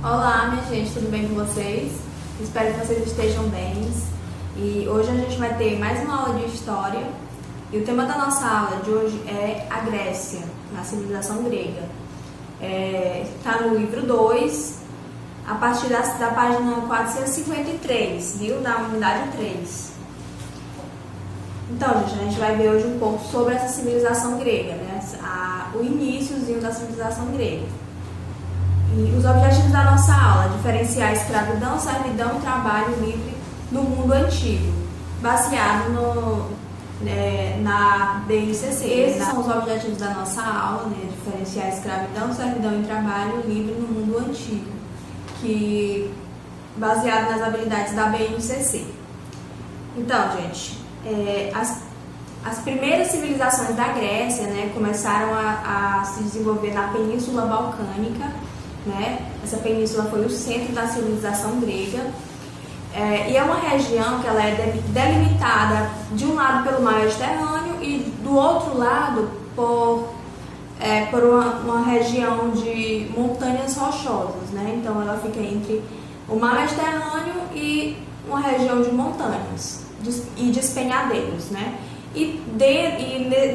Olá, minha gente, tudo bem com vocês? Espero que vocês estejam bem. E hoje a gente vai ter mais uma aula de história. E o tema da nossa aula de hoje é a Grécia, a civilização grega. Está no livro 2, a partir da página 453, viu? Da unidade 3. Então, gente, a gente vai ver hoje um pouco sobre essa civilização grega, né? O iníciozinho da civilização grega. E os objetivos da nossa aula: diferenciar escravidão, servidão e trabalho livre no mundo antigo, baseado na BNCC. Esses são os objetivos da nossa aula, né? Diferenciar escravidão, servidão e trabalho livre no mundo antigo, baseado nas habilidades da BNCC. Então, gente, as primeiras civilizações da Grécia, né, começaram a se desenvolver na Península Balcânica, né? Essa península foi o centro da civilização grega, e é uma região que ela é delimitada de um lado pelo mar Mediterrâneo e do outro lado por uma região de montanhas rochosas, né? Então ela fica entre o mar Mediterrâneo e uma região de montanhas e despenhadeiros, né? E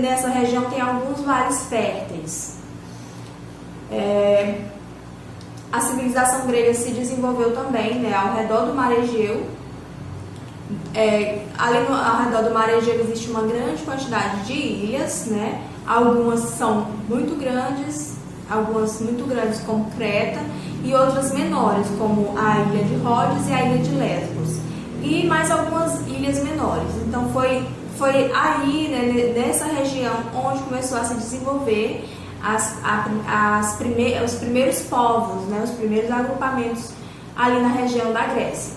nessa região tem alguns vales férteis. A civilização grega se desenvolveu também, né, ao redor do mar Egeu. Ao redor do mar Egeu existe uma grande quantidade de ilhas, né? Algumas são muito grandes, como Creta, e outras menores, como a ilha de Rhodes e a ilha de Lesbos, e mais algumas ilhas menores. Então foi aí, né, nessa região onde começou a se desenvolver os primeiros povos, né, os primeiros agrupamentos ali na região da Grécia.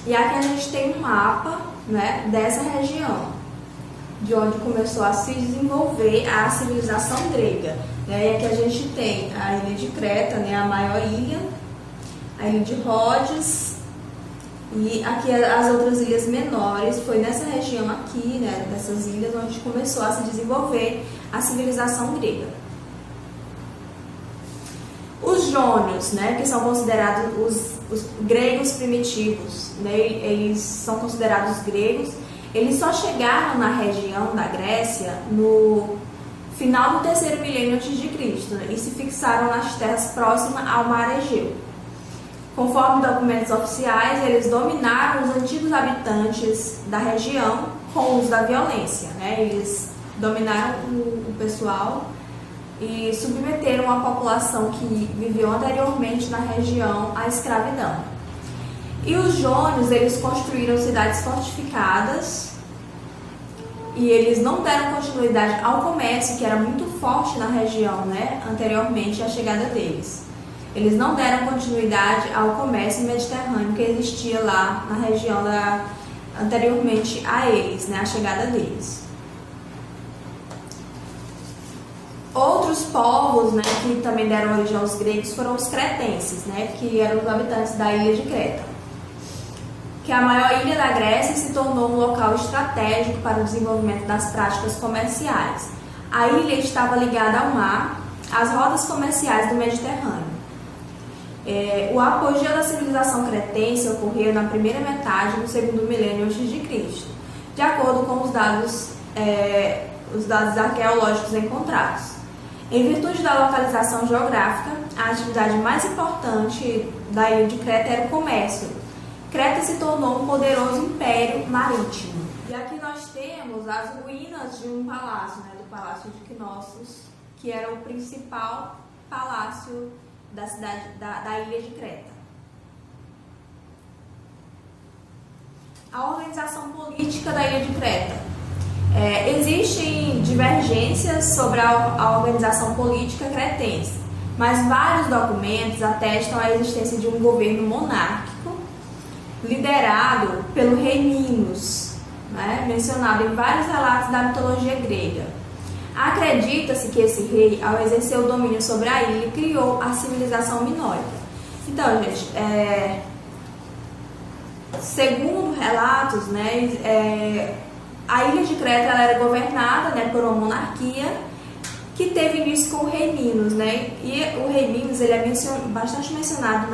E aqui a gente tem um mapa, né, dessa região, de onde começou a se desenvolver a civilização grega. E aqui a gente tem a ilha de Creta, né, a maior ilha, a ilha de Rhodes, e aqui as outras ilhas menores. Foi nessa região aqui, né, dessas ilhas, onde começou a se desenvolver a civilização grega. Os jônios, né, que são considerados os gregos primitivos, né, eles são considerados gregos. Eles só chegaram na região da Grécia no final do 3º milênio a.C., né, e se fixaram nas terras próximas ao mar Egeu. Conforme documentos oficiais, eles dominaram os antigos habitantes da região com o uso da violência, né? Eles dominaram o pessoal e submeteram a população que viveu anteriormente na região à escravidão. E os jônios, eles construíram cidades fortificadas e eles não deram continuidade ao comércio, que era muito forte na região, né, anteriormente à chegada deles. Eles não deram continuidade ao comércio mediterrâneo que existia lá na região anteriormente a eles, né, a chegada deles. Outros povos, né, que também deram origem aos gregos foram os cretenses, né, que eram os habitantes da ilha de Creta, que a maior ilha da Grécia se tornou um local estratégico para o desenvolvimento das práticas comerciais. A ilha estava ligada ao mar, às rotas comerciais do Mediterrâneo. O apogeu da civilização cretense ocorreu na primeira metade do 2º milênio a.C., de acordo com os dados arqueológicos encontrados. Em virtude da localização geográfica, a atividade mais importante da ilha de Creta era o comércio. Creta se tornou um poderoso império marítimo. E aqui nós temos as ruínas de um palácio, né, do Palácio de Knossos, que era o principal palácio da cidade da ilha de Creta. A organização política da ilha de Creta. Existem divergências sobre a organização política cretense, mas vários documentos atestam a existência de um governo monárquico liderado pelo rei Minos, né, mencionado em vários relatos da mitologia grega. Acredita-se que esse rei, ao exercer o domínio sobre a ilha, criou a civilização minoica. Então, gente, segundo relatos, né, a ilha de Creta ela era governada, né, por uma monarquia que teve início com o rei Minos, né? E o rei Minos ele é bastante mencionado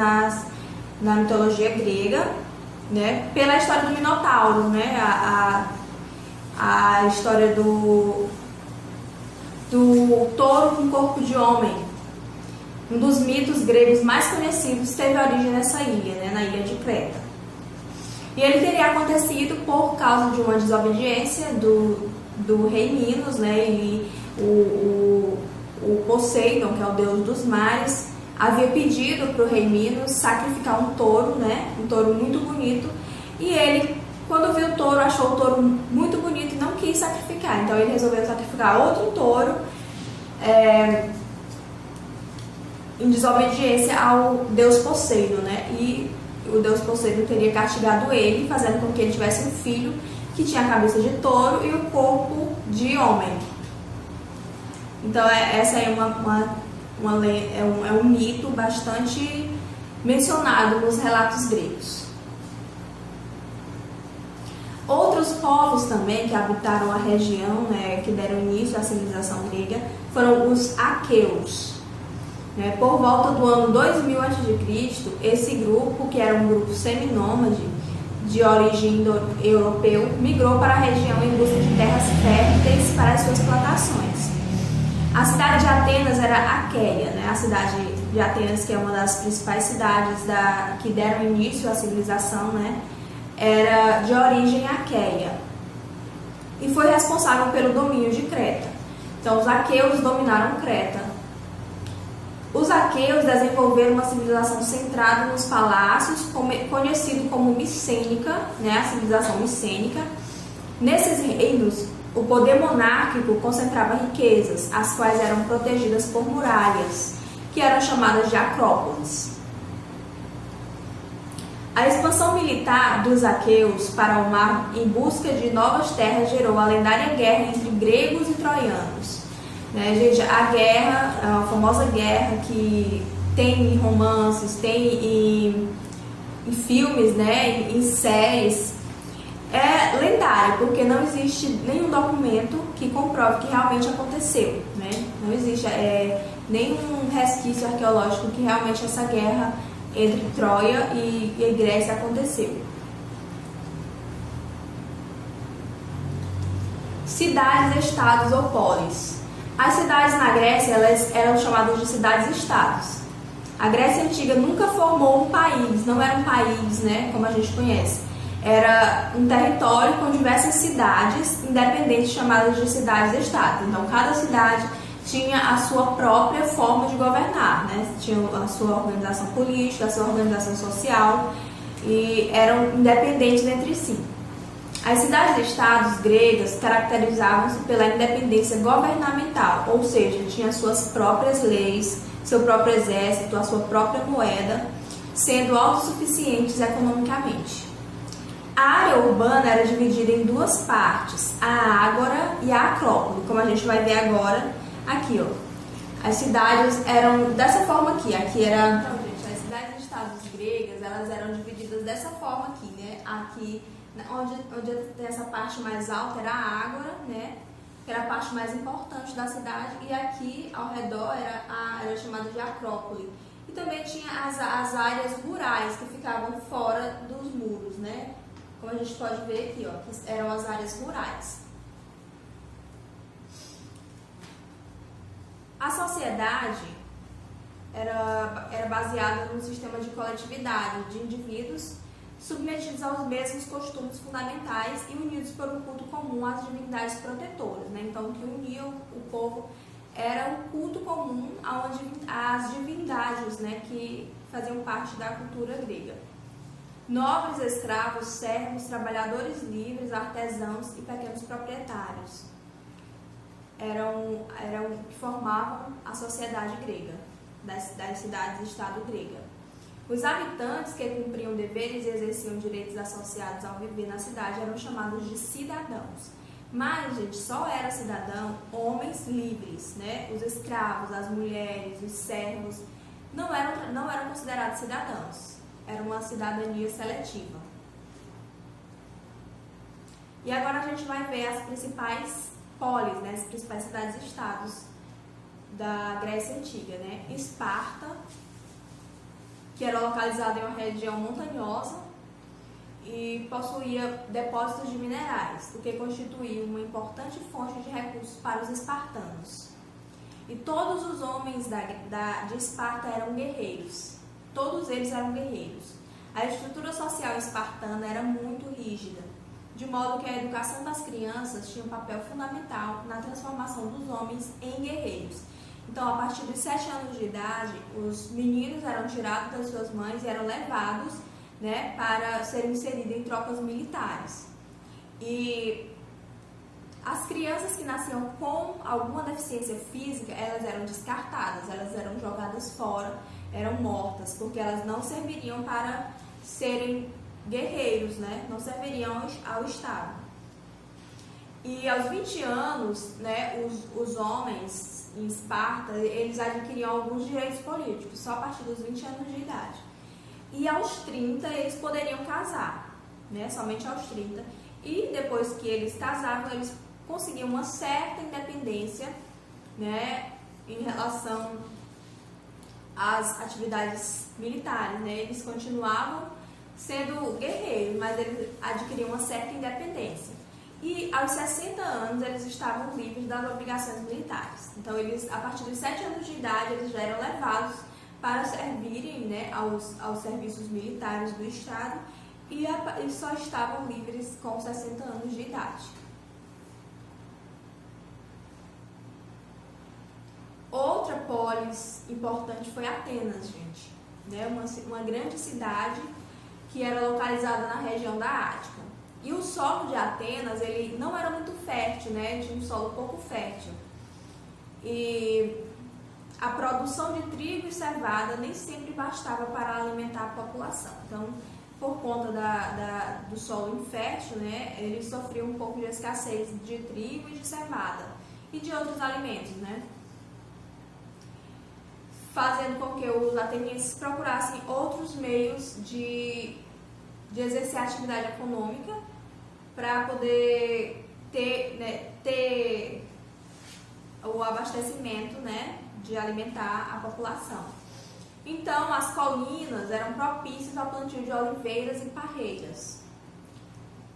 na mitologia grega, né? Pela história do Minotauro, né? A história do touro com corpo de homem. Um dos mitos gregos mais conhecidos teve origem nessa ilha, né? Na ilha de Creta. E ele teria acontecido por causa de uma desobediência do rei Minos, né? O Poseidon, que é o deus dos mares, havia pedido para o rei Minos sacrificar um touro, né? Um touro muito bonito. E ele, quando viu o touro, achou o touro muito bonito e não quis sacrificar. Então ele resolveu sacrificar outro touro em desobediência ao deus Poseidon, né? E o deus Poseidon teria castigado ele, fazendo com que ele tivesse um filho que tinha a cabeça de touro e o corpo de homem. Então essa é um mito bastante mencionado nos relatos gregos. Outros povos também que habitaram a região, né, que deram início à civilização grega, foram os aqueus. Por volta do ano 2000 a.C., esse grupo, que era um grupo seminômade de origem europeu, migrou para a região em busca de terras férteis para as suas plantações. A cidade de Atenas era Aqueia, né? A cidade de Atenas, que é uma das principais cidades que deram início à civilização, né? Era de origem aqueia e foi responsável pelo domínio de Creta. Então, os aqueus dominaram Creta. Os aqueus desenvolveram uma civilização centrada nos palácios, conhecido como micênica, né? A civilização micênica. Nesses reinos, o poder monárquico concentrava riquezas, as quais eram protegidas por muralhas, que eram chamadas de acrópolis. A expansão militar dos aqueus para o mar em busca de novas terras gerou a lendária guerra entre gregos e troianos. Gente, a guerra, a famosa guerra que tem em romances, tem em filmes, né, em séries, é lendária, porque não existe nenhum documento que comprove que realmente aconteceu, né? Não existe nenhum resquício arqueológico que realmente essa guerra entre Troia e a Grécia aconteceu. Cidades, estados ou polis. As cidades na Grécia elas eram chamadas de cidades-estados. A Grécia Antiga nunca formou um país, não era um país, né, como a gente conhece. Era um território com diversas cidades independentes chamadas de cidades-estados. Então, cada cidade tinha a sua própria forma de governar, né? Tinha a sua organização política, a sua organização social e eram independentes entre si. As cidades-estados gregas caracterizavam-se pela independência governamental, ou seja, tinham suas próprias leis, seu próprio exército, a sua própria moeda, sendo autossuficientes economicamente. A área urbana era dividida em duas partes, a ágora e a acrópole, como a gente vai ver agora aqui, ó. As cidades eram dessa forma aqui era... Então, gente, as cidades-estados gregas, elas eram divididas dessa forma aqui, né? Aqui, onde tem essa parte mais alta era a ágora, né? Que era a parte mais importante da cidade, e aqui ao redor era chamada de acrópole. E também tinha as áreas rurais que ficavam fora dos muros, né? Como a gente pode ver aqui, ó, que eram as áreas rurais. A sociedade era baseada num sistema de coletividade, de indivíduos submetidos aos mesmos costumes fundamentais e unidos por um culto comum às divindades protetoras, né? Então, o que unia o povo era um culto comum às divindades, né, que faziam parte da cultura grega. Nobres, escravos, servos, trabalhadores livres, artesãos e pequenos proprietários eram que formavam a sociedade grega, das cidades-estado grega. Os habitantes que cumpriam deveres e exerciam direitos associados ao viver na cidade eram chamados de cidadãos. Mas, gente, só era cidadão homens livres, né? Os escravos, as mulheres, os servos não eram considerados cidadãos. Era uma cidadania seletiva. E agora a gente vai ver as principais polis, né, as principais cidades-estados da Grécia Antiga, né? Esparta, que era localizada em uma região montanhosa e possuía depósitos de minerais, o que constituía uma importante fonte de recursos para os espartanos. E todos os homens de Esparta eram guerreiros, todos eles eram guerreiros. A estrutura social espartana era muito rígida, de modo que a educação das crianças tinha um papel fundamental na transformação dos homens em guerreiros. Então, a partir dos 7 anos de idade, os meninos eram tirados das suas mães e eram levados, né, para serem inseridos em tropas militares. E as crianças que nasciam com alguma deficiência física, elas eram descartadas, elas eram jogadas fora, eram mortas, porque elas não serviriam para serem guerreiros, né? Não serviriam ao Estado. E aos 20 anos, né, os homens em Esparta, eles adquiriam alguns direitos políticos, só a partir dos 20 anos de idade. E aos 30 eles poderiam casar, né, somente aos 30. E depois que eles casavam, eles conseguiam uma certa independência, né, em relação às atividades militares, né? Eles continuavam sendo guerreiros, mas eles adquiriam uma certa independência. E aos 60 anos eles estavam livres das obrigações militares. Então eles, a partir dos 7 anos de idade, eles já eram levados para servirem, né, aos serviços militares do Estado e só estavam livres com 60 anos de idade. Outra polis importante foi Atenas, gente, né? Uma grande cidade que era localizada na região da Ática. E o solo de Atenas, ele não era muito fértil, né? Tinha um solo pouco fértil. E a produção de trigo e cevada nem sempre bastava para alimentar a população. Então, por conta do solo infértil, né, eles sofriam um pouco de escassez de trigo e de cevada e de outros alimentos, né? Fazendo com que os atenienses procurassem outros meios de exercer a atividade econômica para poder ter o abastecimento, né, de alimentar a população. Então, as colinas eram propícias ao plantio de oliveiras e parreiras,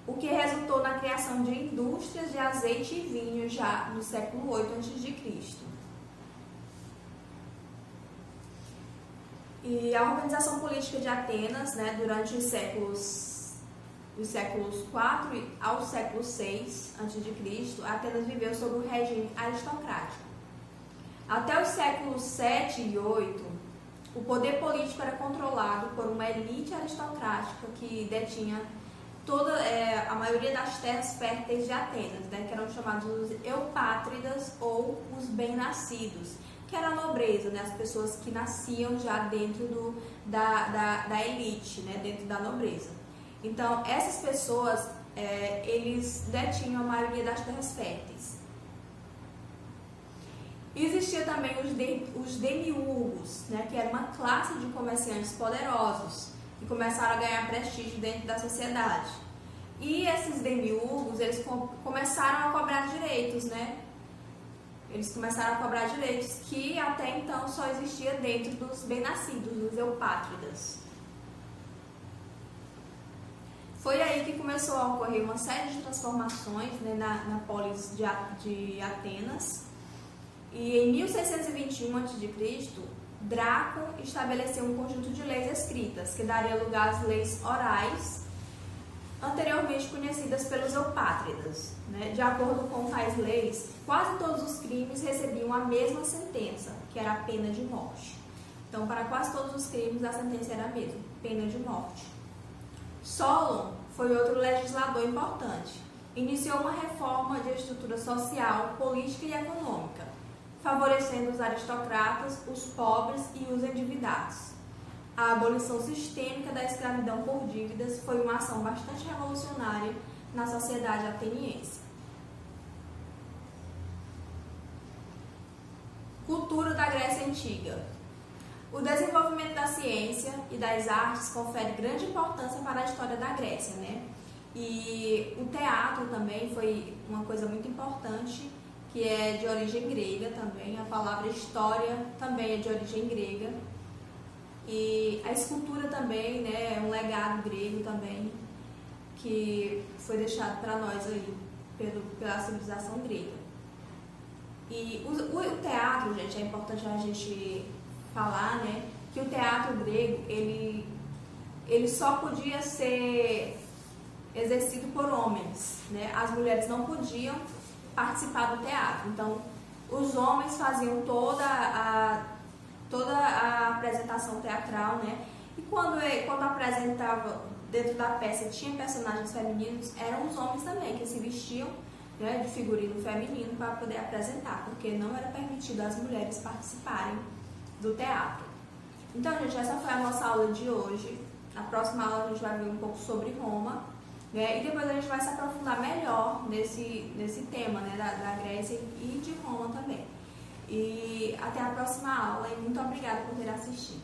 o que resultou na criação de indústrias de azeite e vinho já no século 8 a.C. E a organização política de Atenas, né, durante os séculos 4 ao século 6 a.C., Atenas viveu sob um regime aristocrático. Até os séculos 7 e 8, o poder político era controlado por uma elite aristocrática que detinha a maioria das terras férteis de Atenas, né, que eram chamados os eupátridas ou os bem-nascidos, que era a nobreza, né, as pessoas que nasciam já dentro da elite, né, dentro da nobreza. Então, essas pessoas, eles detinham a maioria das terras férteis. Existia também os demiurgos, né, que era uma classe de comerciantes poderosos que começaram a ganhar prestígio dentro da sociedade. E esses demiurgos, eles começaram a cobrar direitos, né? Eles começaram a cobrar direitos que até então só existia dentro dos bem-nascidos, dos eupátridas. Foi aí que começou a ocorrer uma série de transformações, né, na polis de Atenas. E em 1621 a.C., Drácon estabeleceu um conjunto de leis escritas, que daria lugar às leis orais, anteriormente conhecidas pelos eupátridas, né? De acordo com tais leis, quase todos os crimes recebiam a mesma sentença, que era a pena de morte. Então, para quase todos os crimes, a sentença era a mesma, pena de morte. Solon foi outro legislador importante. Iniciou uma reforma de estrutura social, política e econômica, favorecendo os aristocratas, os pobres e os endividados. A abolição sistêmica da escravidão por dívidas foi uma ação bastante revolucionária na sociedade ateniense. Cultura da Grécia Antiga. O desenvolvimento da ciência e das artes confere grande importância para a história da Grécia, né? E E o teatro também foi uma coisa muito importante, que é de origem grega também. A palavra história também é de origem grega. E a escultura também, né, é um legado grego também, que foi deixado para nós aí pela civilização grega. E o teatro, gente, é importante a gente falar, né, que o teatro grego, ele só podia ser exercido por homens, né? As mulheres não podiam participar do teatro. Então, os homens faziam toda a apresentação teatral, né? E quando apresentava dentro da peça tinha personagens femininos, eram os homens também que se vestiam, né, de figurino feminino para poder apresentar, porque não era permitido às mulheres participarem do teatro. Então, gente, essa foi a nossa aula de hoje. Na próxima aula a gente vai ver um pouco sobre Roma, né? E depois a gente vai se aprofundar melhor nesse tema, né, da Grécia e de Roma também. E até a próxima aula e muito obrigada por ter assistido.